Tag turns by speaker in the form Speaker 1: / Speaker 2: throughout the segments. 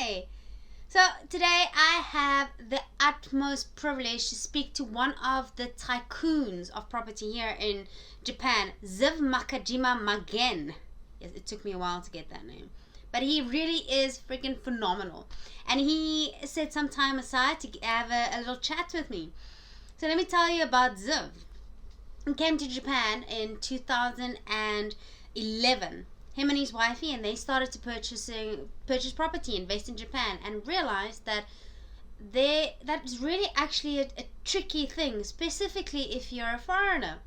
Speaker 1: Hi. So today I have the utmost privilege to speak to one of the tycoons of property here in Japan, Ziv Nakajima-Magen. Yes, it took me a while to get that name. But he really is freaking phenomenal. And he set some time aside to have a little chat with me. So let me tell you about Ziv. He came to Japan in 2011. Him and his wifey, and they started to purchase property, invest in Japan, and realized that that is really actually a tricky thing, specifically if you're a foreigner.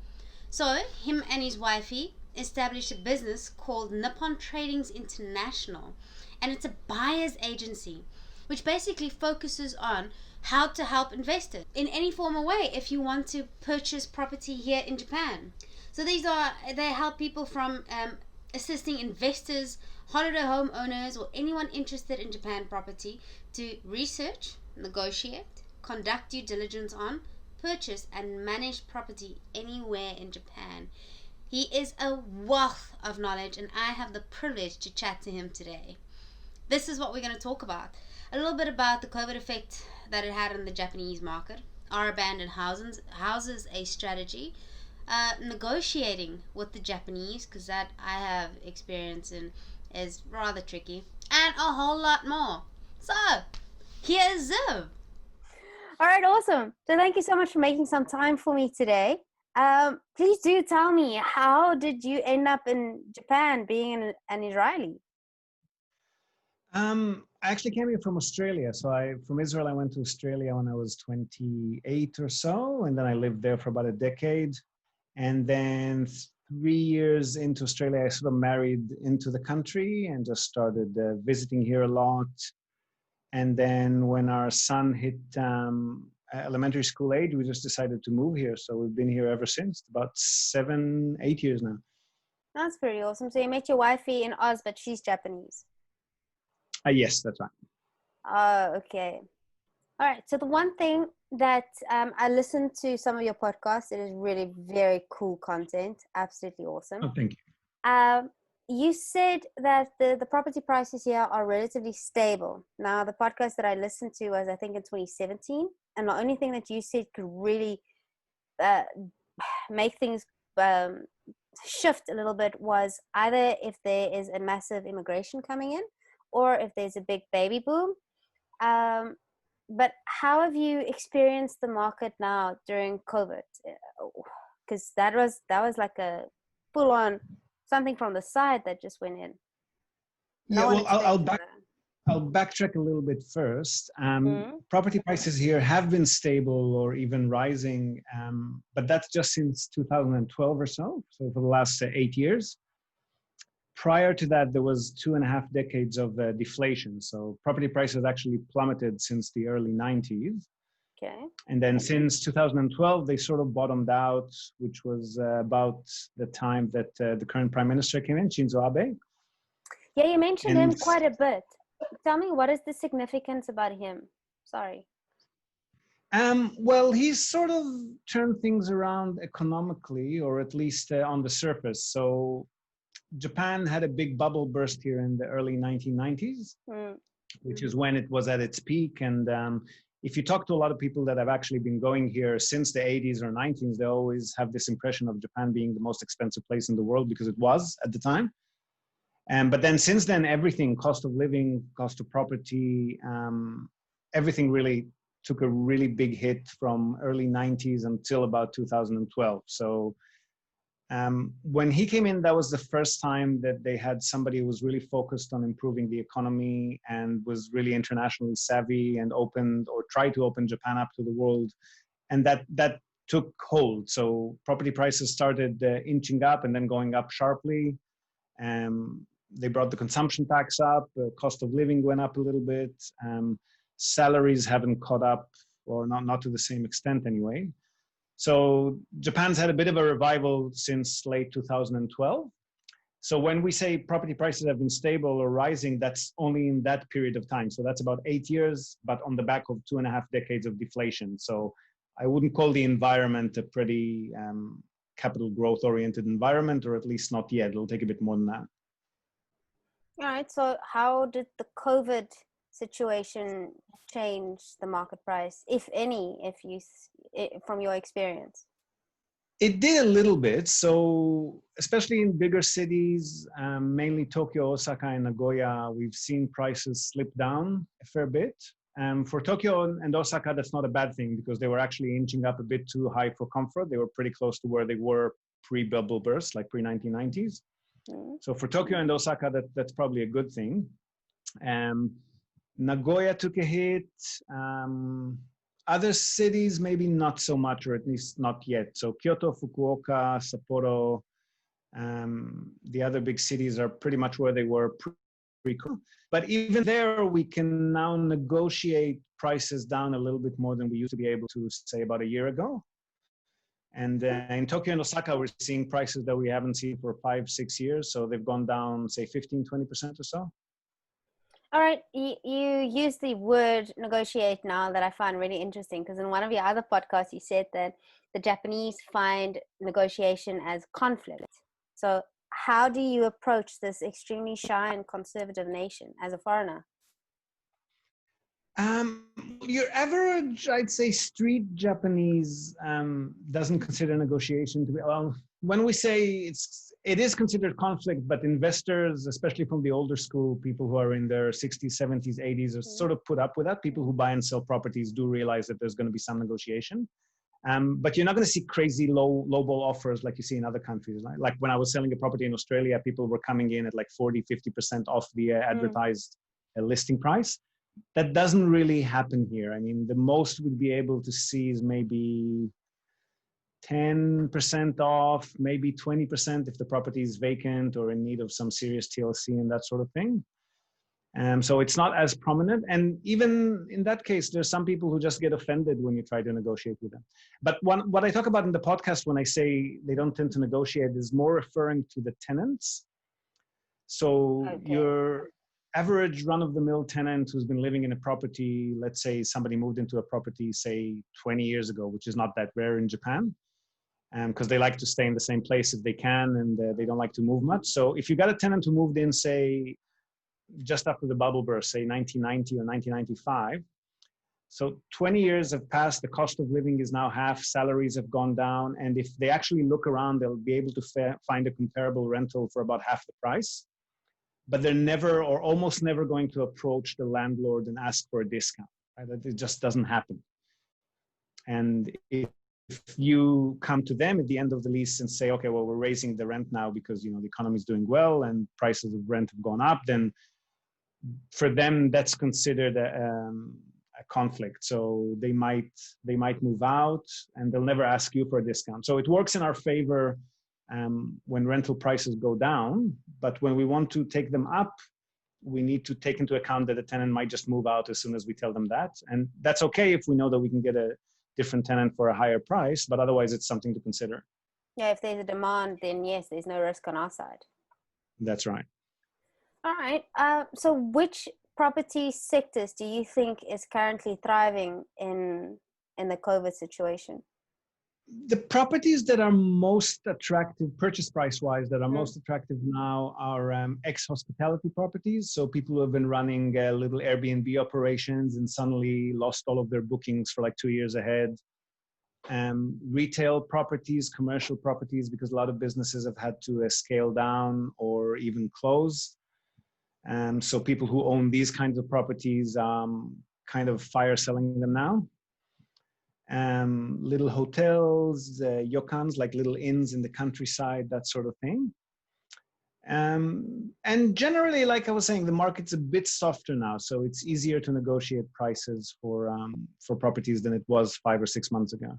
Speaker 1: So him and his wifey established a business called Nippon Tradings International, and it's a buyer's agency, which basically focuses on how to help investors in any form or way if you want to purchase property here in Japan. So they help people from assisting investors, holiday homeowners, or anyone interested in Japan property to research, negotiate, conduct due diligence on, purchase, and manage property anywhere in Japan. He is a wealth of knowledge, and I have the privilege to chat to him today. This is what we're going to talk about. A little bit about the COVID effect that it had on the Japanese market, our abandoned houses a strategy, negotiating with the Japanese, because that I have experience in is rather tricky, and a whole lot more. So, here's Ziv.
Speaker 2: All right, awesome. So thank you so much for making some time for me today. Please do tell me, how did you end up in Japan being an Israeli?
Speaker 3: I actually came here from Australia. From Israel, I went to Australia when I was 28 or so, and then I lived there for about a decade. And then 3 years into Australia, I sort of married into the country and just started visiting here a lot. And then when our son hit elementary school age, we just decided to move here. So we've been here ever since, about 7, 8 years now.
Speaker 2: That's pretty awesome. So you met your wifey in Oz, but she's Japanese.
Speaker 3: Yes, that's right.
Speaker 2: Oh, okay. All right. So the one thing that I listened to some of your podcasts, it is really very cool content. Absolutely awesome.
Speaker 3: Oh, thank you.
Speaker 2: You said that the property prices here are relatively stable. Now, the podcast that I listened to was, I think, in 2017. And the only thing that you said could really make things shift a little bit was either if there is a massive immigration coming in or if there's a big baby boom. But how have you experienced the market now during COVID? Because that was like a full-on something from the side that just went in.
Speaker 3: Yeah, well, I'll backtrack a little bit first. Property prices here have been stable or even rising, but that's just since 2012 or so. So for the last 8 years. Prior to that, there was 2.5 decades of deflation. So property prices actually plummeted since the early 90s.
Speaker 2: Okay.
Speaker 3: And then since 2012, they sort of bottomed out, which was about the time that the current prime minister came in, Shinzo Abe.
Speaker 2: Yeah, you mentioned him quite a bit. Tell me, what is the significance about him? Sorry.
Speaker 3: Well, he's sort of turned things around economically, or at least on the surface. So Japan had a big bubble burst here in the early 1990s, which is when it was at its peak. And if you talk to a lot of people that have actually been going here since the 80s or 90s, they always have this impression of Japan being the most expensive place in the world, because it was at the time. But then since then, everything, cost of living, cost of property, everything really took a really big hit from early 90s until about 2012. So when he came in, that was the first time that they had somebody who was really focused on improving the economy and was really internationally savvy and opened or tried to open Japan up to the world. And that took hold. So property prices started inching up and then going up sharply. They brought the consumption tax up, cost of living went up a little bit. Salaries haven't caught up, or not to the same extent anyway. So Japan's had a bit of a revival since late 2012. So when we say property prices have been stable or rising, that's only in that period of time. So that's about 8 years, but on the back of 2.5 decades of deflation. So I wouldn't call the environment a pretty capital growth oriented environment, or at least not yet. It'll take a bit more than that.
Speaker 2: All right. So how did the COVID situation change the market price, if any, from your experience?
Speaker 3: It did a little bit. So, especially in bigger cities, mainly Tokyo, Osaka, and Nagoya, we've seen prices slip down a fair bit. For Tokyo and Osaka, that's not a bad thing because they were actually inching up a bit too high for comfort. They were pretty close to where they were pre-bubble burst, like pre-1990s. So for Tokyo and Osaka, that's probably a good thing. Nagoya took a hit. Other cities, maybe not so much, or at least not yet. So Kyoto, Fukuoka, Sapporo, the other big cities are pretty much where they were pre-COVID. But even there, we can now negotiate prices down a little bit more than we used to be able to, say, about a year ago. And in Tokyo and Osaka, we're seeing prices that we haven't seen for 5-6 years. So they've gone down, say, 15-20% or so.
Speaker 2: All right, you use the word negotiate now that I find really interesting, because in one of your other podcasts, you said that the Japanese find negotiation as conflict. So how do you approach this extremely shy and conservative nation as a foreigner?
Speaker 3: Your average, I'd say, street Japanese doesn't consider negotiation to be, well, when we say it is considered conflict, but investors, especially from the older school, people who are in their 60s, 70s, 80s, are sort of put up with that. People who buy and sell properties do realize that there's going to be some negotiation. But you're not going to see crazy lowball offers like you see in other countries. Like when I was selling a property in Australia, people were coming in at like 40-50% off the advertised listing price. That doesn't really happen here. I mean, the most we'd be able to see is maybe 10% off, maybe 20% if the property is vacant or in need of some serious TLC and that sort of thing. So it's not as prominent. And even in that case, there's some people who just get offended when you try to negotiate with them. But what I talk about in the podcast when I say they don't tend to negotiate is more referring to the tenants. So your average run-of-the-mill tenant who's been living in a property, let's say somebody moved into a property, say 20 years ago, which is not that rare in Japan, because they like to stay in the same place if they can, and they don't like to move much. So if you got a tenant who moved in, say, just after the bubble burst, say 1990 or 1995, so 20 years have passed, the cost of living is now half, salaries have gone down, and if they actually look around, they'll be able to find a comparable rental for about half the price. But they're never or almost never going to approach the landlord and ask for a discount. Right? It just doesn't happen. And if you come to them at the end of the lease and say, okay, well, we're raising the rent now because the economy is doing well and prices of rent have gone up, then for them that's considered a conflict. So they might move out and they'll never ask you for a discount. So it works in our favor when rental prices go down, but when we want to take them up, we need to take into account that the tenant might just move out as soon as we tell them that. And that's okay if we know that we can get a different tenant for a higher price, but otherwise it's something to consider.
Speaker 2: Yeah, if there's a demand, then yes, there's no risk on our side.
Speaker 3: That's right.
Speaker 2: All right. So which property sectors do you think is currently thriving in the COVID situation?
Speaker 3: The properties that are most attractive, purchase price-wise, that are most attractive now are ex-hospitality properties. So people who have been running little Airbnb operations and suddenly lost all of their bookings for like 2 years ahead. Retail properties, commercial properties, because a lot of businesses have had to scale down or even close. So people who own these kinds of properties kind of fire selling them now. Little hotels, ryokans, like little inns in the countryside, that sort of thing. And generally, like I was saying, the market's a bit softer now, so it's easier to negotiate prices for properties than it was 5 or 6 months ago.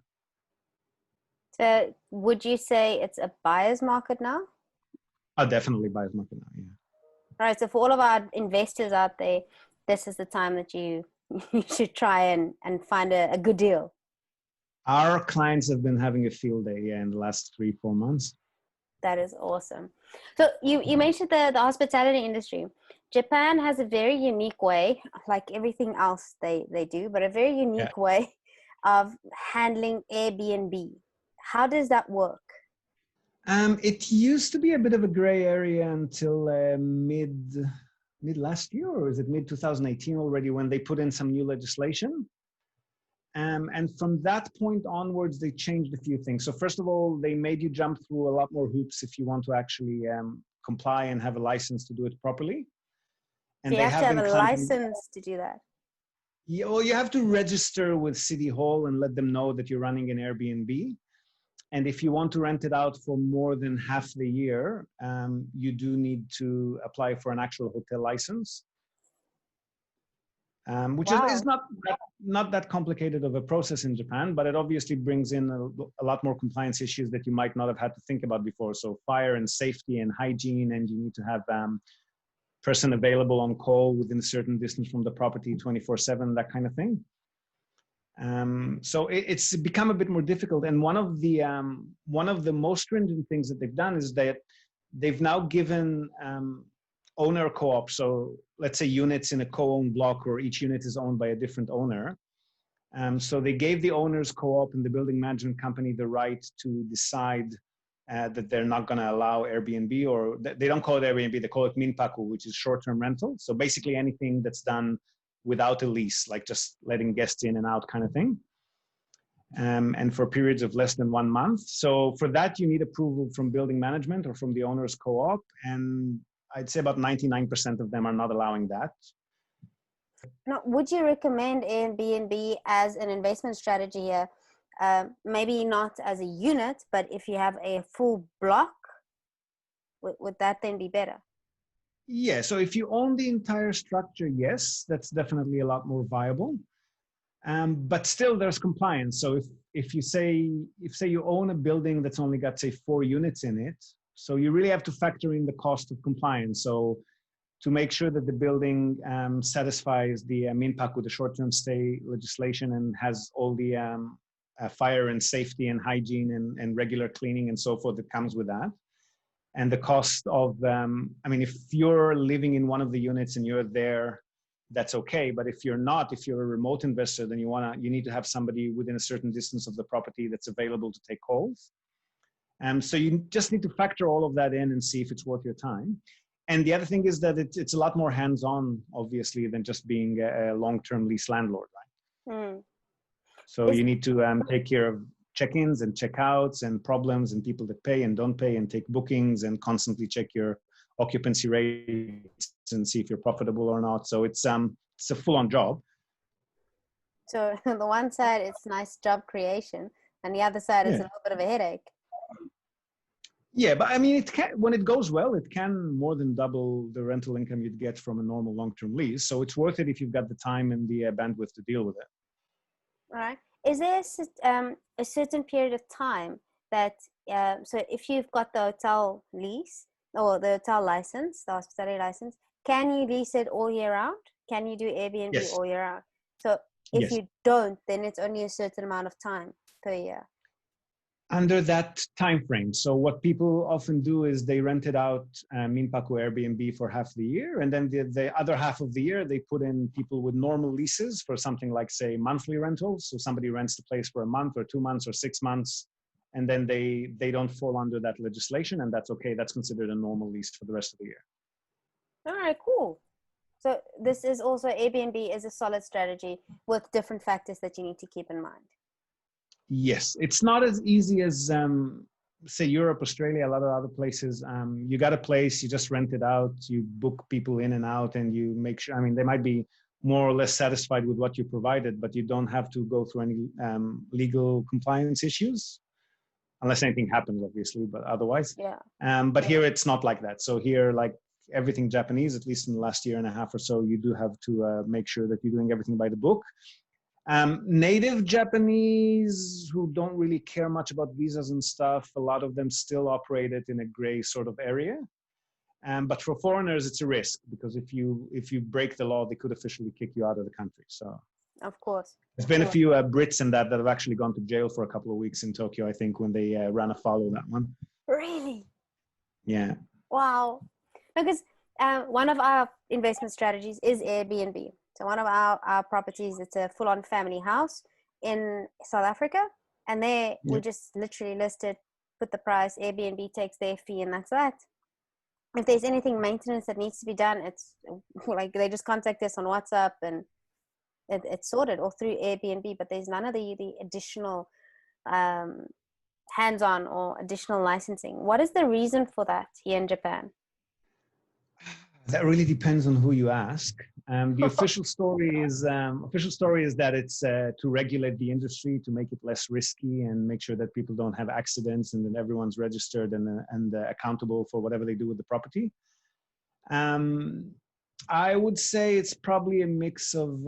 Speaker 2: So would you say it's a buyer's market now?
Speaker 3: Oh, definitely buyer's market now, yeah.
Speaker 2: All right, so for all of our investors out there, this is the time that you should try and find a good deal.
Speaker 3: Our clients have been having a field day in the last 3-4 months.
Speaker 2: That is awesome. So you mentioned the hospitality industry. Japan has a very unique way, like everything else they do, but a very unique way of handling Airbnb. How does that work?
Speaker 3: It used to be a bit of a gray area until mid last year, or is it mid 2018 already, when they put in some new legislation. And from that point onwards, they changed a few things. So first of all, they made you jump through a lot more hoops if you want to actually comply and have a license to do it properly. And
Speaker 2: so you
Speaker 3: they
Speaker 2: have to have a
Speaker 3: kind of,
Speaker 2: license to do that.
Speaker 3: yeah, well, you have to register with City Hall and let them know that you're running an Airbnb. And if you want to rent it out for more than half the year, you do need to apply for an actual hotel license, which is not that complicated of a process in Japan, but it obviously brings in a lot more compliance issues that you might not have had to think about before. So fire and safety and hygiene, and you need to have person available on call within a certain distance from the property 24/7, that kind of thing. So it's become a bit more difficult. And one of the most stringent things that they've done is that they've now given owner co-op. So let's say units in a co-owned block, or each unit is owned by a different owner. So they gave the owners co-op and the building management company the right to decide that they're not going to allow Airbnb, or they don't call it Airbnb, they call it minpaku, which is short-term rental. So basically anything that's done without a lease, like just letting guests in and out kind of thing. And for periods of less than 1 month. So for that, you need approval from building management or from the owner's co-op. And I'd say about 99% of them are not allowing that.
Speaker 2: Now, would you recommend Airbnb as an investment strategy here? Maybe not as a unit, but if you have a full block, would that then be better?
Speaker 3: Yeah, so if you own the entire structure, yes, that's definitely a lot more viable. But still there's compliance. So if you own a building that's only got, say, 4 units in it, so you really have to factor in the cost of compliance. So to make sure that the building satisfies the minpaku, the short-term stay legislation, and has all the fire and safety and hygiene and regular cleaning and so forth that comes with that. And the cost of, if you're living in one of the units and you're there, that's okay. But if you're not, if you're a remote investor, then you need to have somebody within a certain distance of the property that's available to take calls. So you just need to factor all of that in and see if it's worth your time. And the other thing is that it's a lot more hands-on, obviously, than just being a long-term lease landlord, right? Mm. So you need to take care of check-ins and check-outs and problems and people that pay and don't pay and take bookings and constantly check your occupancy rates and see if you're profitable or not. So it's a full-on job.
Speaker 2: So on the one side, it's nice job creation, and the other side is a little bit of a headache.
Speaker 3: Yeah, but I mean, it can, when it goes well, it can more than double the rental income you'd get from a normal long-term lease. So it's worth it if you've got the time and the bandwidth to deal with it.
Speaker 2: All right. Is there a certain period of time that, so if you've got the hotel lease or the hotel license, the hospitality license, can you lease it all year round? Can you do Airbnb all year round? So if you don't, then it's only a certain amount of time per year.
Speaker 3: Under that time frame. So what people often do is they rent it out, minpaku Airbnb, for half the year, and then the other half of the year they put in people with normal leases for something like, say, monthly rentals. So somebody rents the place for a month or 2 months or 6 months, and then they don't fall under that legislation, and that's okay. That's considered a normal lease for the rest of the year.
Speaker 2: All right, cool. So this is also, Airbnb is a solid strategy with different factors that you need to keep in mind.
Speaker 3: Yes, it's not as easy as, say, Europe, Australia, a lot of other places. You got a place, you just rent it out, you book people in and out, and you make sure, they might be more or less satisfied with what you provided, but you don't have to go through any legal compliance issues, unless anything happens, obviously, but otherwise.
Speaker 2: Yeah.
Speaker 3: But here it's not like that. So here, like everything Japanese, at least in the last year and a half or so, you do have to make sure that you're doing everything by the book. Native Japanese who don't really care much about visas and stuff, a lot of them still operate it in a gray sort of area. But for foreigners, it's a risk, because if you break the law, they could officially kick you out of the country. So,
Speaker 2: of course,
Speaker 3: there's been a few Brits in that have actually gone to jail for a couple of weeks in Tokyo, I think, when they ran afoul of that one.
Speaker 2: Really?
Speaker 3: Yeah.
Speaker 2: Wow. Because one of our investment strategies is Airbnb. So one of our properties, it's a full-on family house in South Africa. And we just literally listed, put the price, Airbnb takes their fee, and that's that. if there's anything maintenance that needs to be done, it's like they just contact us on WhatsApp and it's sorted, or through Airbnb. But there's none of the additional hands-on or additional licensing. What is the reason for that here in Japan?
Speaker 3: That really depends on who you ask. The official story is that it's to regulate the industry, to make it less risky and make sure that people don't have accidents, and that everyone's registered and accountable for whatever they do with the property. I would say it's probably a mix of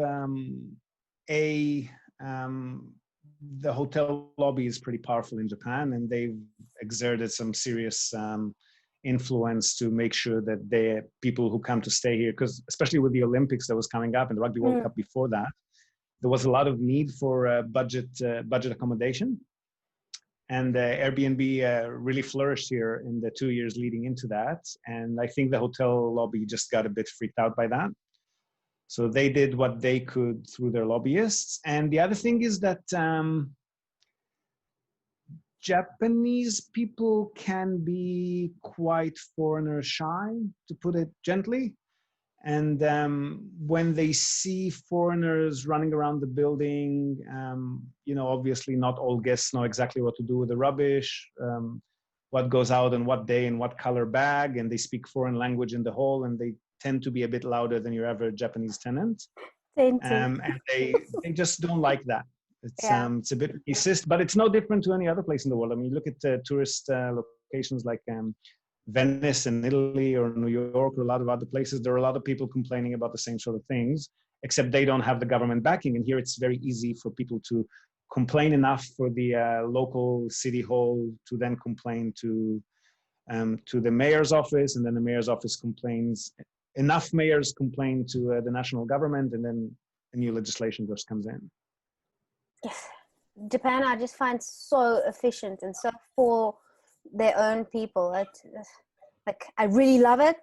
Speaker 3: the hotel lobby is pretty powerful in Japan, and they've exerted some serious influence to make sure that the people who come to stay here, because especially with the Olympics that was coming up and the Rugby World Cup before that, there was a lot of need for budget accommodation. And Airbnb really flourished here in the 2 years leading into that. And I think the hotel lobby just got a bit freaked out by that. So they did what they could through their lobbyists. And the other thing is that Japanese people can be quite foreigner shy, to put it gently. And when they see foreigners running around the building, obviously not all guests know exactly what to do with the rubbish, what goes out on what day and what color bag, and they speak foreign language in the hall, and they tend to be a bit louder than your average Japanese tenant. And they just don't like that. It's a bit racist, but it's no different to any other place in the world. I mean, you look at tourist locations like Venice in Italy or New York or a lot of other places. There are a lot of people complaining about the same sort of things, except they don't have the government backing. And here it's very easy for people to complain enough for the local city hall to then complain to the mayor's office, and then the mayor's office complains. Enough mayors complain to the national government, and then a new legislation just comes in.
Speaker 2: Yes. Japan, I just find so efficient and so for their own people. Like I really love it,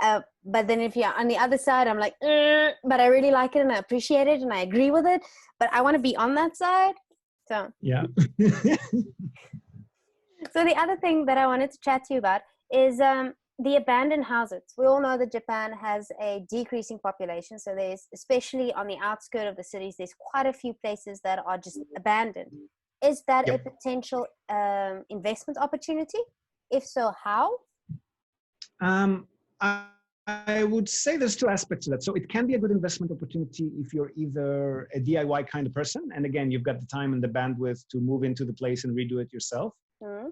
Speaker 2: but then if you're on the other side, I'm like, but I really like it and I appreciate it and I agree with it, but I want to be on that side. So
Speaker 3: yeah.
Speaker 2: So the other thing that I wanted to chat to you about is the abandoned houses. We all know that Japan has a decreasing population. So there's, especially on the outskirts of the cities, there's quite a few places that are just abandoned. Is that a potential investment opportunity? If so, how?
Speaker 3: I would say there's two aspects to that. So it can be a good investment opportunity if you're either a DIY kind of person, and again, you've got the time and the bandwidth to move into the place and redo it yourself. Mm-hmm.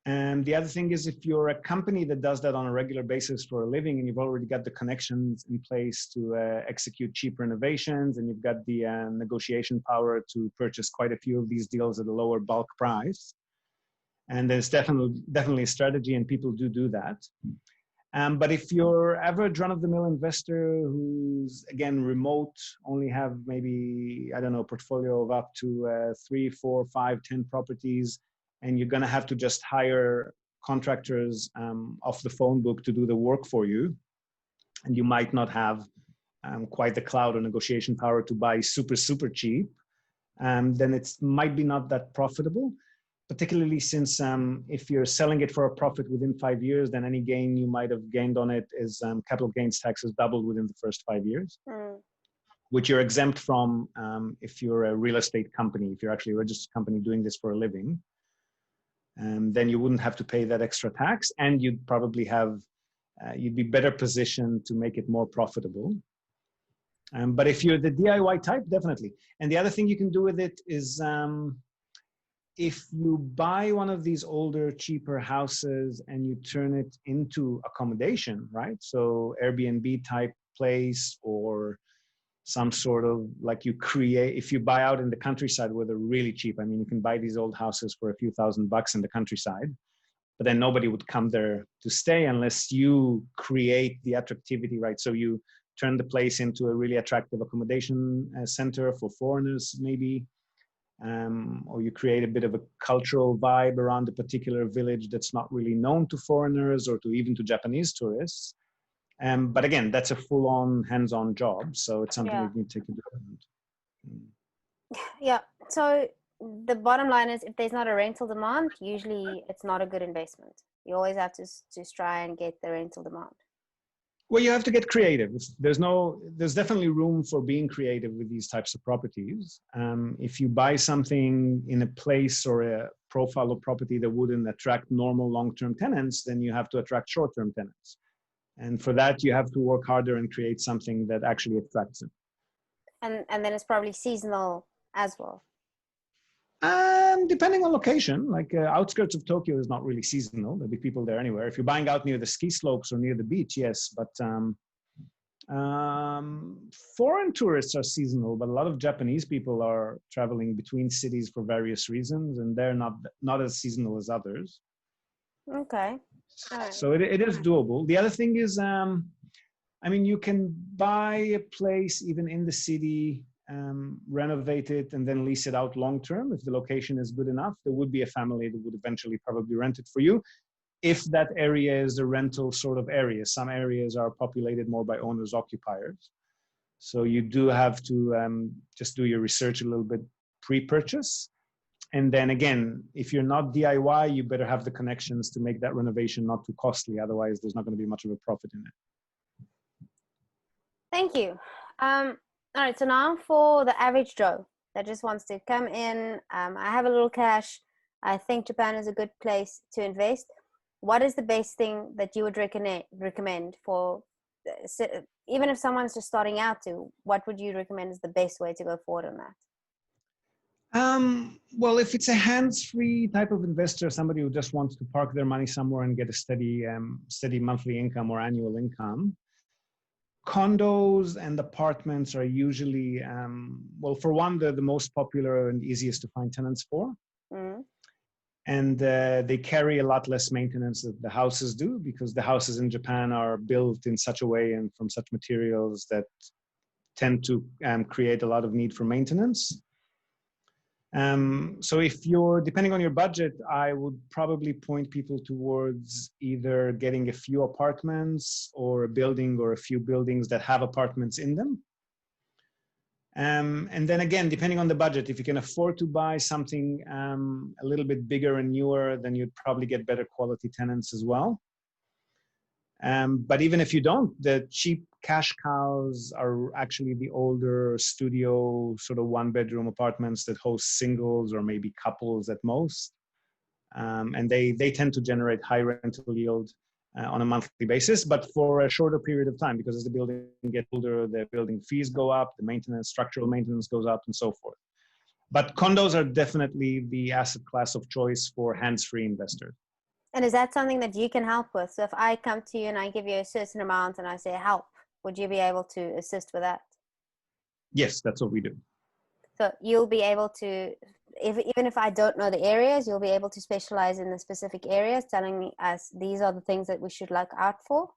Speaker 3: And the other thing is if you're a company that does that on a regular basis for a living, and you've already got the connections in place to execute cheap renovations, and you've got the negotiation power to purchase quite a few of these deals at a lower bulk price. And there's definitely a strategy, and people do that. But if you're average run-of-the-mill investor who's, again, remote, only have maybe, I don't know, portfolio of up to 3, 4, 5, 10 properties, and you're going to have to just hire contractors off the phone book to do the work for you, and you might not have quite the clout or negotiation power to buy super, super cheap, then it might be not that profitable, particularly since if you're selling it for a profit within 5 years, then any gain you might have gained on it is capital gains taxes doubled within the first 5 years, which you're exempt from if you're a real estate company, if you're actually a registered company doing this for a living. Then you wouldn't have to pay that extra tax, and you'd probably you'd be better positioned to make it more profitable. But if you're the DIY type, definitely. And the other thing you can do with it is if you buy one of these older, cheaper houses and you turn it into accommodation, right? So Airbnb type place, or some sort of, like, you create, if you buy out in the countryside where they're really cheap. I mean, you can buy these old houses for a few $1,000s in the countryside, but then nobody would come there to stay unless you create the attractivity, right? So you turn the place into a really attractive accommodation center for foreigners, maybe, or you create a bit of a cultural vibe around a particular village that's not really known to foreigners or to even to Japanese tourists. But again, that's a full-on, hands-on job, so it's something you need to take into account.
Speaker 2: Yeah. So the bottom line is, if there's not a rental demand, usually it's not a good investment. You always have to try and get the rental demand.
Speaker 3: Well, you have to get creative. There's definitely room for being creative with these types of properties. If you buy something in a place or a profile of property that wouldn't attract normal long-term tenants, then you have to attract short-term tenants. And for that, you have to work harder and create something that actually attracts them.
Speaker 2: And then it's probably seasonal as well.
Speaker 3: Depending on location, like outskirts of Tokyo is not really seasonal. There'll be people there anywhere. If you're buying out near the ski slopes or near the beach, yes. But foreign tourists are seasonal, but a lot of Japanese people are traveling between cities for various reasons, and they're not as seasonal as others.
Speaker 2: Okay. All right.
Speaker 3: So it is doable. The other thing is, I mean, you can buy a place even in the city, renovate it, and then lease it out long term. If the location is good enough, there would be a family that would eventually probably rent it for you. If that area is a rental sort of area, some areas are populated more by owners occupiers. So you do have to just do your research a little bit pre-purchase. And then again, if you're not DIY, you better have the connections to make that renovation not too costly. Otherwise, there's not going to be much of a profit in it.
Speaker 2: Thank you. All right, so now for the average Joe that just wants to come in. I have a little cash. I think Japan is a good place to invest. What is the best thing that you would recommend for, even if someone's just starting out what would you recommend is the best way to go forward on that?
Speaker 3: Well, if it's a hands-free type of investor, somebody who just wants to park their money somewhere and get a steady monthly income or annual income, condos and apartments are usually, well, for one, they're the most popular and easiest to find tenants for. Mm-hmm. And they carry a lot less maintenance than the houses do, because the houses in Japan are built in such a way and from such materials that tend to create a lot of need for maintenance. So if you're, depending on your budget, I would probably point people towards either getting a few apartments or a building or a few buildings that have apartments in them. And then again, depending on the budget, if you can afford to buy something a little bit bigger and newer, then you'd probably get better quality tenants as well. But even if you don't, the cheap cash cows are actually the older studio sort of one-bedroom apartments that host singles or maybe couples at most. And they tend to generate high rental yield on a monthly basis, but for a shorter period of time, because as the building gets older, the building fees go up, the maintenance, structural maintenance goes up, and so forth. But condos are definitely the asset class of choice for hands-free investors.
Speaker 2: And is that something that you can help with? So if I come to you and I give you a certain amount and I say help, would you be able to assist with that?
Speaker 3: Yes, that's what we do.
Speaker 2: So you'll be able to, even if I don't know the areas, you'll be able to specialize in the specific areas, telling us these are the things that we should look out for?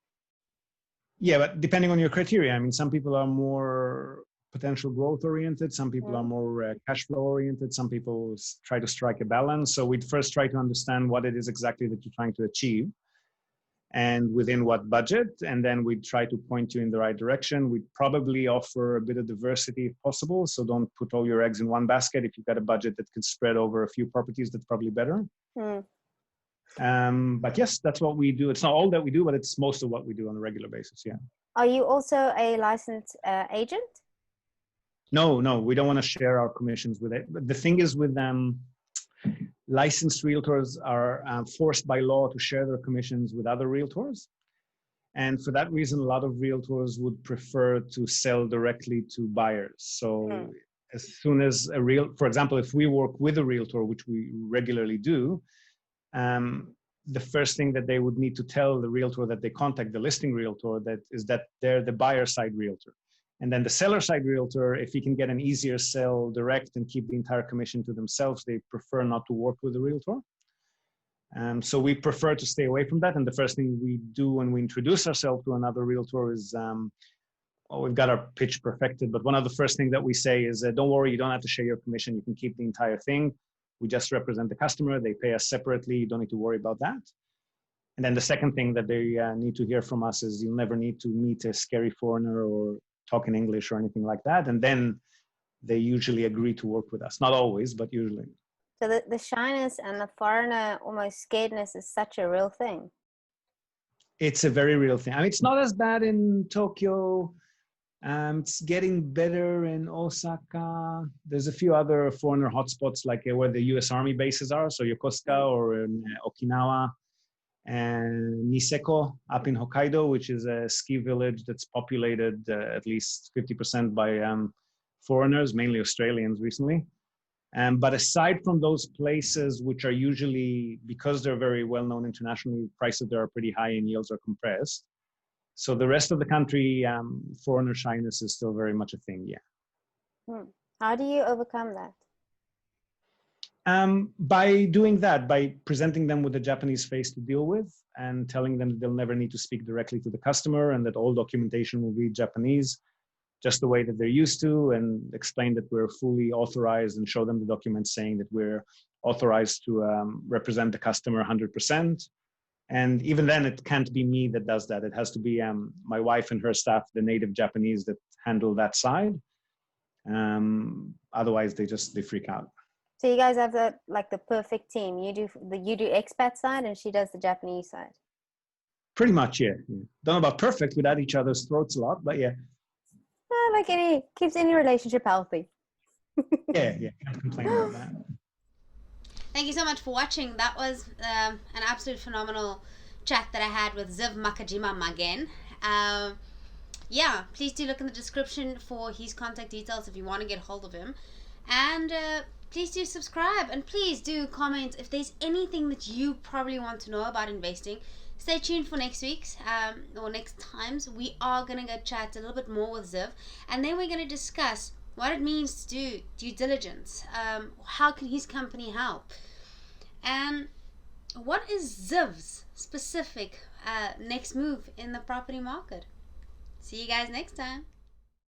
Speaker 2: Yeah,
Speaker 3: but depending on your criteria. I mean, some people are more potential growth oriented, some people are more cash flow oriented, some people try to strike a balance. So we'd first try to understand what it is exactly that you're trying to achieve and within what budget, and then we'd try to point you in the right direction. We'd probably offer a bit of diversity if possible, so don't put all your eggs in one basket. If you've got a budget that could spread over a few properties, that's probably better. But yes, that's what we do. It's not all that we do, but it's most of what we do on a regular basis, yeah.
Speaker 2: Are you also a licensed agent?
Speaker 3: No, we don't want to share our commissions with it. But the thing is with them, licensed realtors are forced by law to share their commissions with other realtors. And for that reason, a lot of realtors would prefer to sell directly to buyers. So as soon as for example, if we work with a realtor, which we regularly do, the first thing that they would need to tell the realtor that they contact the listing realtor is that they're the buyer side realtor. And then the seller side realtor, if he can get an easier sell direct and keep the entire commission to themselves, they prefer not to work with the realtor. So we prefer to stay away from that. And the first thing we do when we introduce ourselves to another realtor is, we've got our pitch perfected, but one of the first things that we say is, don't worry, you don't have to share your commission. You can keep the entire thing. We just represent the customer. They pay us separately. You don't need to worry about that. And then the second thing that they need to hear from us is you'll never need to meet a scary foreigner or talk in English or anything like that. And then they usually agree to work with us. Not always, but usually.
Speaker 2: So the shyness and the foreigner almost scaredness is such a real thing.
Speaker 3: It's a very real thing. I mean, it's not as bad in Tokyo. It's getting better in Osaka. There's a few other foreigner hotspots, like where the U.S. Army bases are, so Yokosuka or in Okinawa, and Niseko up in Hokkaido, which is a ski village that's populated at least 50% by foreigners, mainly Australians recently. But aside from those places, which are usually, because they're very well known internationally, prices there are pretty high and yields are compressed. So the rest of the country, foreigner shyness is still very much a thing, yeah.
Speaker 2: How do you overcome that?
Speaker 3: By doing that, by presenting them with a Japanese face to deal with and telling them that they'll never need to speak directly to the customer and that all documentation will read Japanese, just the way that they're used to, and explain that we're fully authorized and show them the documents saying that we're authorized to represent the customer 100%. And even then, it can't be me that does that. It has to be my wife and her staff, the native Japanese, that handle that side. Otherwise, they freak out.
Speaker 2: So you guys have the perfect team. You do expat side, and she does the Japanese side.
Speaker 3: Pretty much, yeah. Don't know about perfect. We'd at each other's throats a lot, but yeah.
Speaker 2: Keeps any relationship healthy.
Speaker 3: yeah, can't complain about that.
Speaker 1: Thank you so much for watching. That was an absolute phenomenal chat that I had with Ziv Nakajima-Magen. Please do look in the description for his contact details if you want to get hold of him. And please do subscribe, and please do comment if there's anything that you probably want to know about investing. Stay tuned for next week's or next times. We are going to go chat a little bit more with Ziv, and then we're going to discuss what it means to do due diligence. How can his company help? And what is Ziv's specific next move in the property market? See you guys next time.